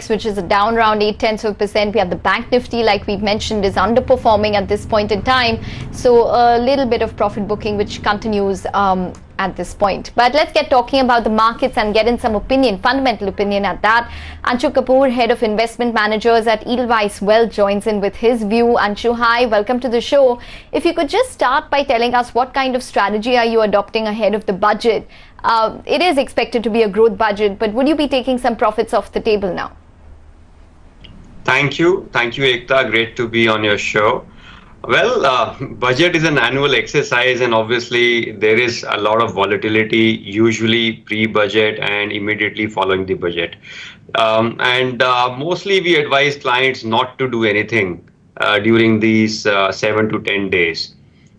which is down around 0.8%. We have the Bank Nifty, like we've mentioned, is underperforming at this point in time. So a little bit of profit booking, which continues at this point. But let's get talking about the markets and get in some opinion, fundamental opinion at that. Anshu Kapoor, Head of Investment Managers at Edelweiss Wealth, joins in with his view. Anshu, hi, welcome to the show. If you could just start by telling us what kind of strategy are you adopting ahead of the budget? It is expected to be a growth budget, but would you be taking some profits off the table now? Thank you, Ekta. Great to be on your show. Well, budget is an annual exercise, and obviously there is a lot of volatility, usually pre-budget and immediately following the budget. Mostly we advise clients not to do anything during these 7 to 10 days.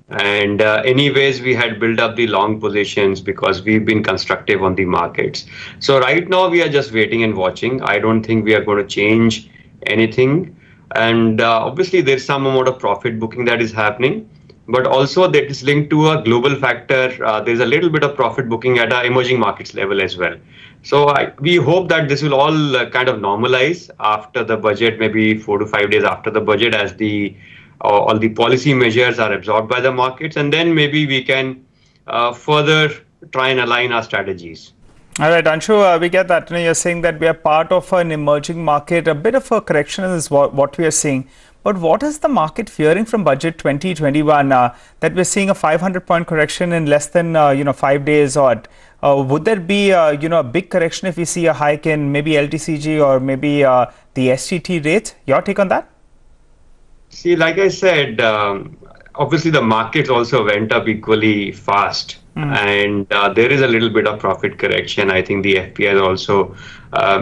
And anyways, we had built up the long positions because we've been constructive on the markets. So right now we are just waiting and watching. I don't think we are going to change anything. And obviously there's some amount of profit booking that is happening, but also that is linked to a global factor. There's a little bit of profit booking at an emerging markets level as well. So we hope that this will all kind of normalize after the budget, maybe 4 to 5 days after the budget, as all the policy measures are absorbed by the markets, and then maybe we can further try and align our strategies. All right, Anshu, we get that. You're saying that we are part of an emerging market. A bit of a correction is what we are seeing. But what is the market fearing from budget 2021? That we're seeing a 500-point correction in less than 5 days odd. Would there be a big correction if we see a hike in maybe LTCG or maybe the STT rate? Your take on that? See, like I said, obviously the markets also went up equally fast. And there is a little bit of profit correction. I think the FPI is also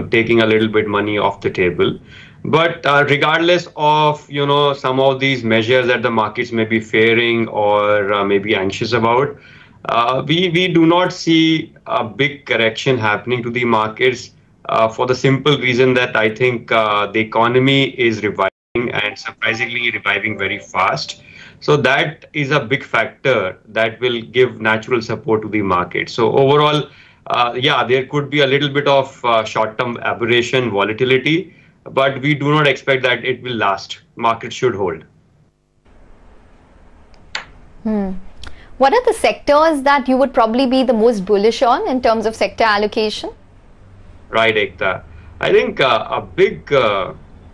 taking a little bit money off the table. But regardless of, some of these measures that the markets may be fearing or maybe anxious about, we do not see a big correction happening to the markets for the simple reason that I think the economy is reviving and surprisingly reviving very fast. So that is a big factor that will give natural support to the market. So overall, there could be a little bit of short-term aberration, volatility, but we do not expect that it will last. Market should hold. What are the sectors that you would probably be the most bullish on in terms of sector allocation? Right, Ekta. I think a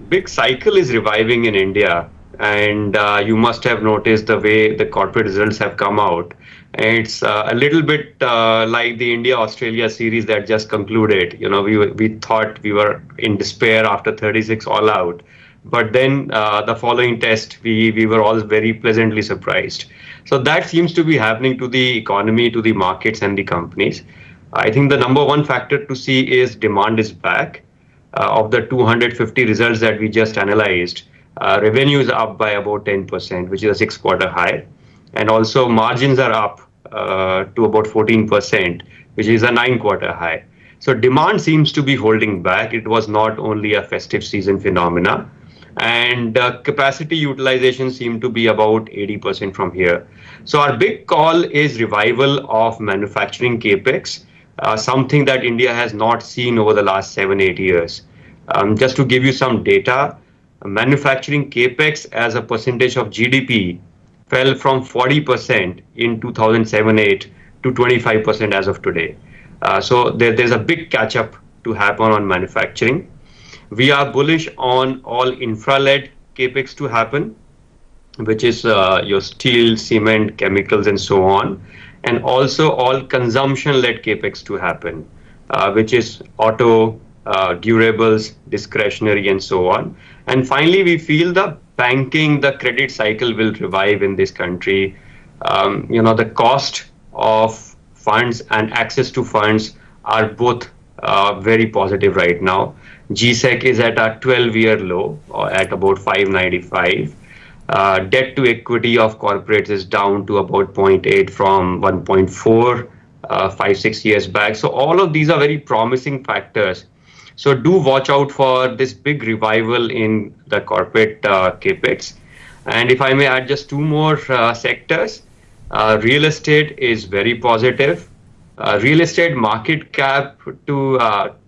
big cycle is reviving in India. And you must have noticed the way the corporate results have come out. It's a little bit like the India-Australia series that just concluded. We thought we were in despair after 36 all out. But then the following test, we were all very pleasantly surprised. So that seems to be happening to the economy, to the markets and the companies. I think the number one factor to see is demand is back. Of the 250 results that we just analyzed, revenue is up by about 10%, which is a 6-quarter high. And also margins are up to about 14%, which is a 9-quarter high. So demand seems to be holding back. It was not only a festive season phenomena. And capacity utilization seemed to be about 80% from here. So our big call is revival of manufacturing capex, something that India has not seen over the last 7-8 years. Just to give you some data, manufacturing capex as a percentage of GDP fell from 40% in 2007-8 to 25% as of today. So there's a big catch-up to happen on manufacturing. We are bullish on all infra-led capex to happen, which is your steel, cement, chemicals, and so on. And also all consumption-led capex to happen, which is auto, durables, discretionary, and so on. And finally, we feel the banking, the credit cycle will revive in this country. The cost of funds and access to funds are both very positive right now. GSEC is at a 12-year low, at about 595. Debt to equity of corporates is down to about 0.8 from 1.4 5-6 years back. So all of these are very promising factors. So do watch out for this big revival in the corporate capex. And if I may add just two more sectors, real estate is very positive. real estate market cap to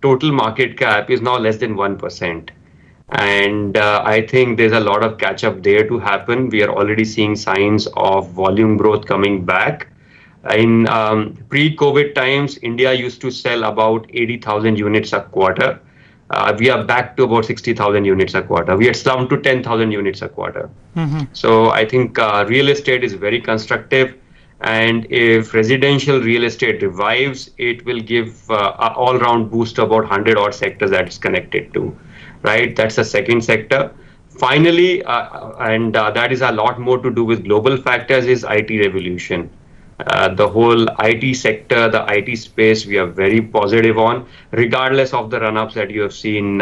total market cap is now less than 1%. And I think there's a lot of catch up there to happen. We are already seeing signs of volume growth coming back. In pre-COVID times, India used to sell about 80,000 units a quarter. We are back to about 60,000 units a quarter. We had slumped to 10,000 units a quarter. So I think real estate is very constructive. And if residential real estate revives, it will give an all-round boost to about 100 odd sectors that it's connected to, right? That's the second sector. Finally, and that is a lot more to do with global factors, is IT revolution. The whole IT sector, the IT space, we are very positive on, regardless of the run-ups that you have seen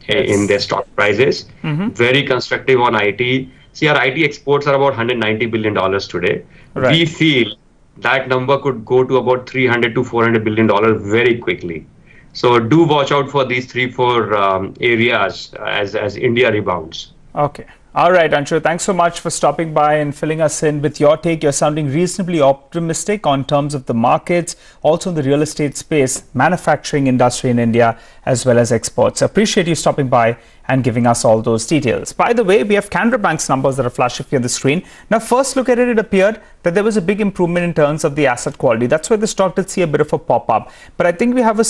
in their stock prices. Very constructive on IT. See, our IT exports are about $190 billion today. Right. We feel that number could go to about $300 to $400 billion very quickly. So do watch out for these 3-4 areas as India rebounds. Okay. All right, Anshu, thanks so much for stopping by and filling us in with your take. You're sounding reasonably optimistic on terms of the markets, also in the real estate space, manufacturing industry in India, as well as exports. I appreciate you stopping by and giving us all those details. By the way, we have Canara Bank's numbers that are flashing here on the screen. Now, first look at it, it appeared that there was a big improvement in terms of the asset quality. That's why the stock did see a bit of a pop-up. But I think we have a